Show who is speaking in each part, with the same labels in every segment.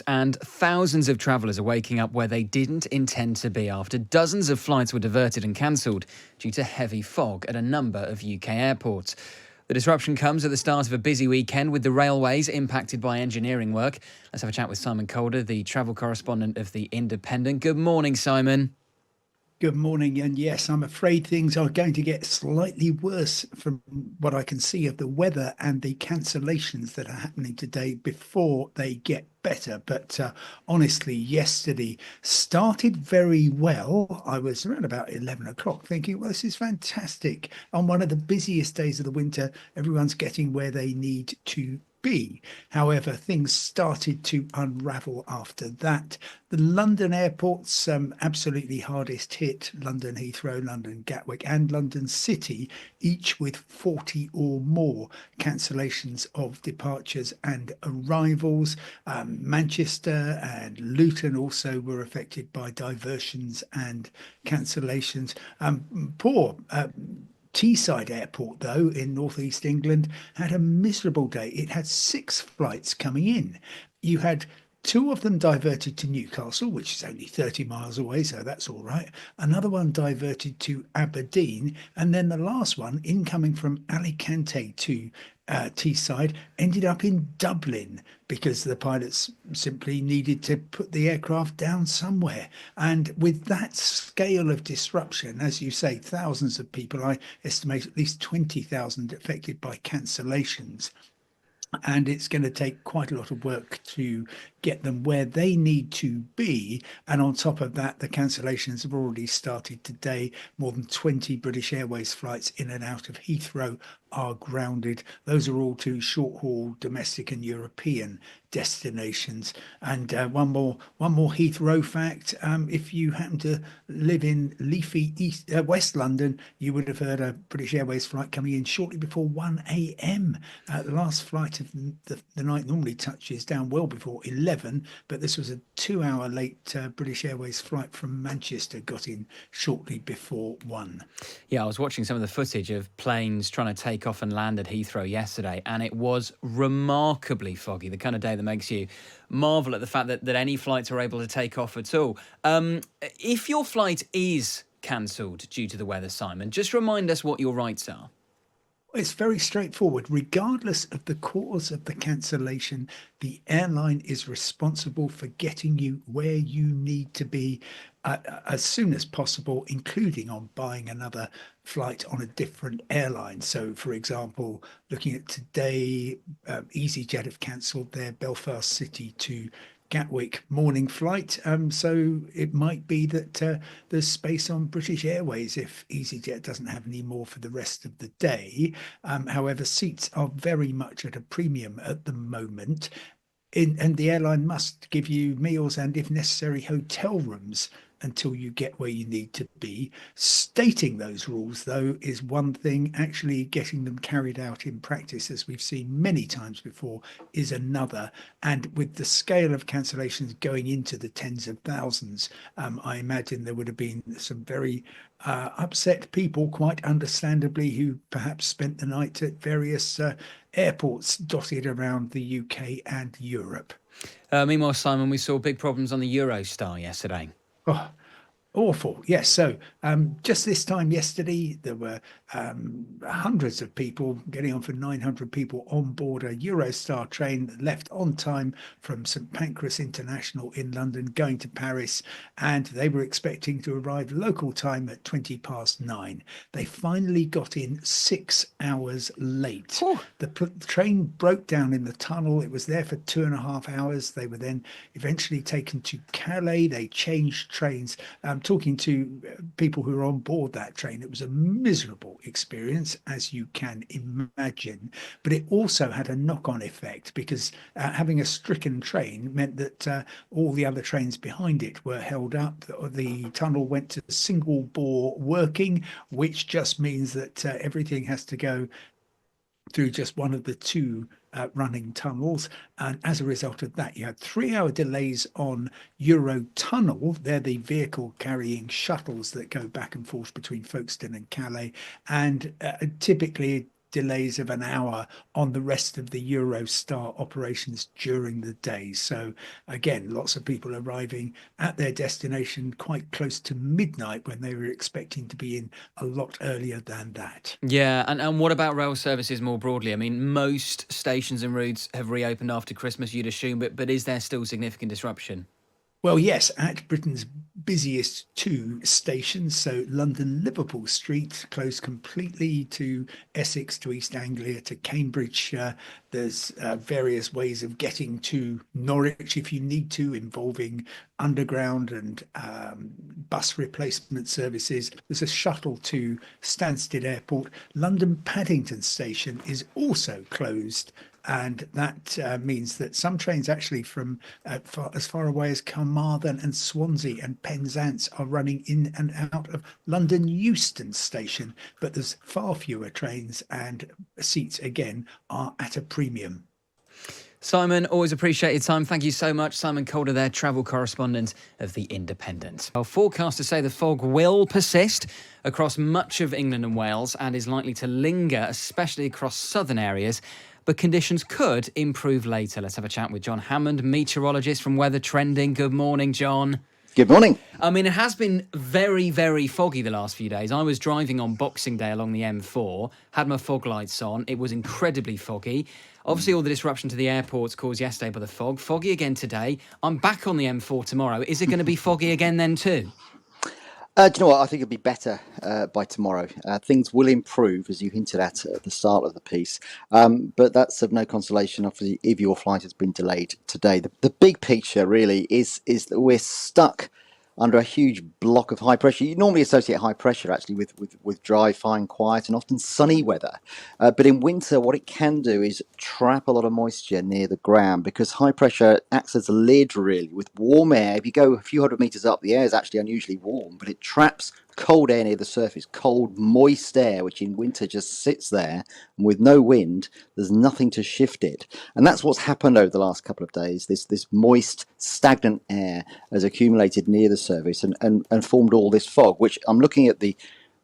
Speaker 1: and thousands of travellers are waking up where they didn't intend to be after dozens of flights were diverted and cancelled due to heavy fog at a number of UK airports. The disruption comes at the start of a busy weekend with the railways impacted by engineering work. Let's have a chat with Simon Calder, the travel correspondent of The Independent. Good morning, Simon.
Speaker 2: Good morning. And yes, I'm afraid things are going to get slightly worse from what I can see of the weather and the cancellations that are happening today before they get better. But honestly, yesterday started very well. I was around about 11 o'clock thinking, well, this is fantastic. On one of the busiest days of the winter, everyone's getting where they need to be. However, things started to unravel after that. The London airports, absolutely hardest hit: London Heathrow, London Gatwick, and London City, each with 40 or more cancellations of departures and arrivals. Manchester and Luton also were affected by diversions and cancellations. Poor Teesside Airport, though, in northeast England, had a miserable day. It had 6 flights coming in. You had two of them diverted to Newcastle, which is only 30 miles away, so that's all right. Another one diverted to Aberdeen, and then the last one, incoming from Alicante to Teesside, ended up in Dublin because the pilots simply needed to put the aircraft down somewhere. And with that scale of disruption, as you say, thousands of people, I estimate at least 20,000 affected by cancellations. And it's going to take quite a lot of work to get them where they need to be. And on top of that, the cancellations have already started today. More than 20 British Airways flights in and out of Heathrow are grounded. Those are all to short haul domestic and European destinations. And one more Heathrow fact: if you happen to live in leafy West London, you would have heard a British Airways flight coming in shortly before 1 a.m. The last flight of the night normally touches down well before 11, but this was a 2-hour late. British Airways flight from Manchester got in shortly before 1.
Speaker 1: Yeah, I was watching some of the footage of planes trying to take off and land at Heathrow yesterday, and it was remarkably foggy, the kind of day that makes you marvel at the fact that any flights are able to take off at all. If your flight is cancelled due to the weather, Simon, just remind us what your rights are.
Speaker 2: It's very straightforward. Regardless of the cause of the cancellation, the airline is responsible for getting you where you need to be as soon as possible, including on buying another flight on a different airline. So, for example, looking at today, EasyJet have cancelled their Belfast City to Gatwick morning flight. So it might be that there's space on British Airways if EasyJet doesn't have any more for the rest of the day. However, seats are very much at a premium at the moment. And the airline must give you meals and, if necessary, hotel rooms until you get where you need to be. Stating those rules, though, is one thing. Actually getting them carried out in practice, as we've seen many times before, is another. And with the scale of cancellations going into the tens of thousands, I imagine there would have been some very upset people, quite understandably, who perhaps spent the night at various airports dotted around the UK and Europe.
Speaker 1: Meanwhile, Simon, we saw big problems on the Eurostar yesterday.
Speaker 2: Oh, awful. Yes. So just this time yesterday, there were hundreds of people, getting on for 900 people on board a Eurostar train that left on time from St Pancras International in London, going to Paris, and they were expecting to arrive local time at 9:20. They finally got in 6 hours late.
Speaker 1: Oh.
Speaker 2: The train broke down in the tunnel. It was there for 2.5 hours. They were then eventually taken to Calais. They changed trains. Talking to people who were on board that train, it was a miserable experience, as you can imagine. But it also had a knock-on effect because having a stricken train meant that all the other trains behind it were held up. The tunnel went to single bore working, which just means that everything has to go through just one of the two running tunnels. And as a result of that, you had 3-hour delays on Eurotunnel. They're the vehicle carrying shuttles that go back and forth between Folkestone and Calais. And typically delays of an hour on the rest of the Eurostar operations during the day. So again, lots of people arriving at their destination quite close to midnight when they were expecting to be in a lot earlier than that.
Speaker 1: Yeah, and what about rail services more broadly? I mean, most stations and routes have reopened after Christmas, you'd assume, but is there still significant disruption?
Speaker 2: Well, yes, at Britain's busiest two stations, so London Liverpool Street closed completely to Essex, to East Anglia, to Cambridge. There's various ways of getting to Norwich if you need to, involving underground and bus replacement services. There's a shuttle to Stansted Airport. London Paddington Station is also closed. And that means that some trains actually from as far away as Carmarthen and Swansea and Penzance are running in and out of London Euston Station. But there's far fewer trains, and seats again are at a premium.
Speaker 1: Simon, always appreciate your time. Thank you so much. Simon Calder there, travel correspondent of The Independent. Well, forecasters say the fog will persist across much of England and Wales and is likely to linger, especially across southern areas. But conditions could improve later. Let's have a chat with John Hammond, meteorologist from Weather Trending. Good morning, John.
Speaker 3: Good morning.
Speaker 1: I mean, it has been very, very foggy the last few days. I was driving on Boxing Day along the M4, had my fog lights on. It was incredibly foggy. Obviously, all the disruption to the airports caused yesterday by the fog. Foggy again today. I'm back on the M4 tomorrow. Is it going to be foggy again then too?
Speaker 3: Do you know what? I think it'll be better by tomorrow. Things will improve, as you hinted at the start of the piece. But that's of no consolation if your flight has been delayed today. The big picture really is that we're stuck under a huge block of high pressure. You normally associate high pressure actually with dry, fine, quiet and often sunny weather. But in winter, what it can do is trap a lot of moisture near the ground because high pressure acts as a lid really with warm air. If you go a few hundred meters up, the air is actually unusually warm, but it traps cold air near the surface, cold, moist air, which in winter just sits there, and with no wind, there's nothing to shift it. And that's what's happened over the last couple of days. This moist, stagnant air has accumulated near the surface and formed all this fog, which I'm looking at the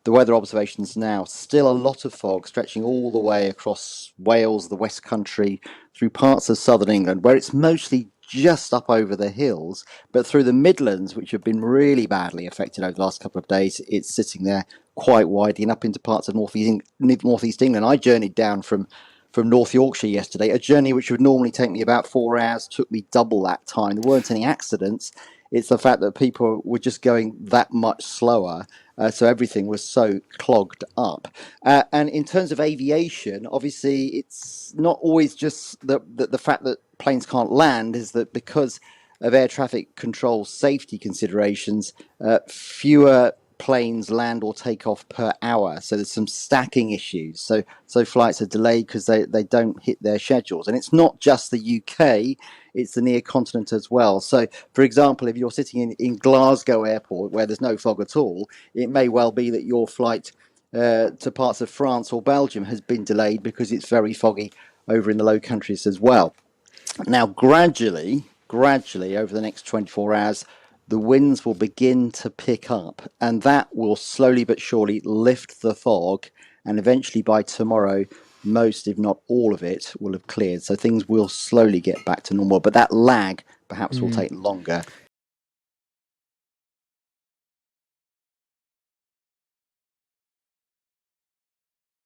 Speaker 3: weather observations now. Still a lot of fog stretching all the way across Wales, the West Country, through parts of southern England, where it's mostly just up over the hills, but through the Midlands, which have been really badly affected over the last couple of days, it's sitting there quite widely and up into parts of northeast England. I journeyed down from North Yorkshire yesterday, a journey which would normally take me about 4 hours, took me double that time. There weren't any accidents. It's the fact that people were just going that much slower, so everything was so clogged up. And in terms of aviation, obviously, it's not always just the fact that planes can't land, is that because of air traffic control safety considerations, fewer planes land or take off per hour. So there's some stacking issues. So flights are delayed because they don't hit their schedules. And it's not just the UK, it's the near continent as well. So, for example, if you're sitting in Glasgow Airport where there's no fog at all, it may well be that your flight to parts of France or Belgium has been delayed because it's very foggy over in the Low Countries as well. Now, gradually, over the next 24 hours, the winds will begin to pick up, and that will slowly but surely lift the fog, and eventually by tomorrow, most, if not all of it, will have cleared. So things will slowly get back to normal, but that lag perhaps will take longer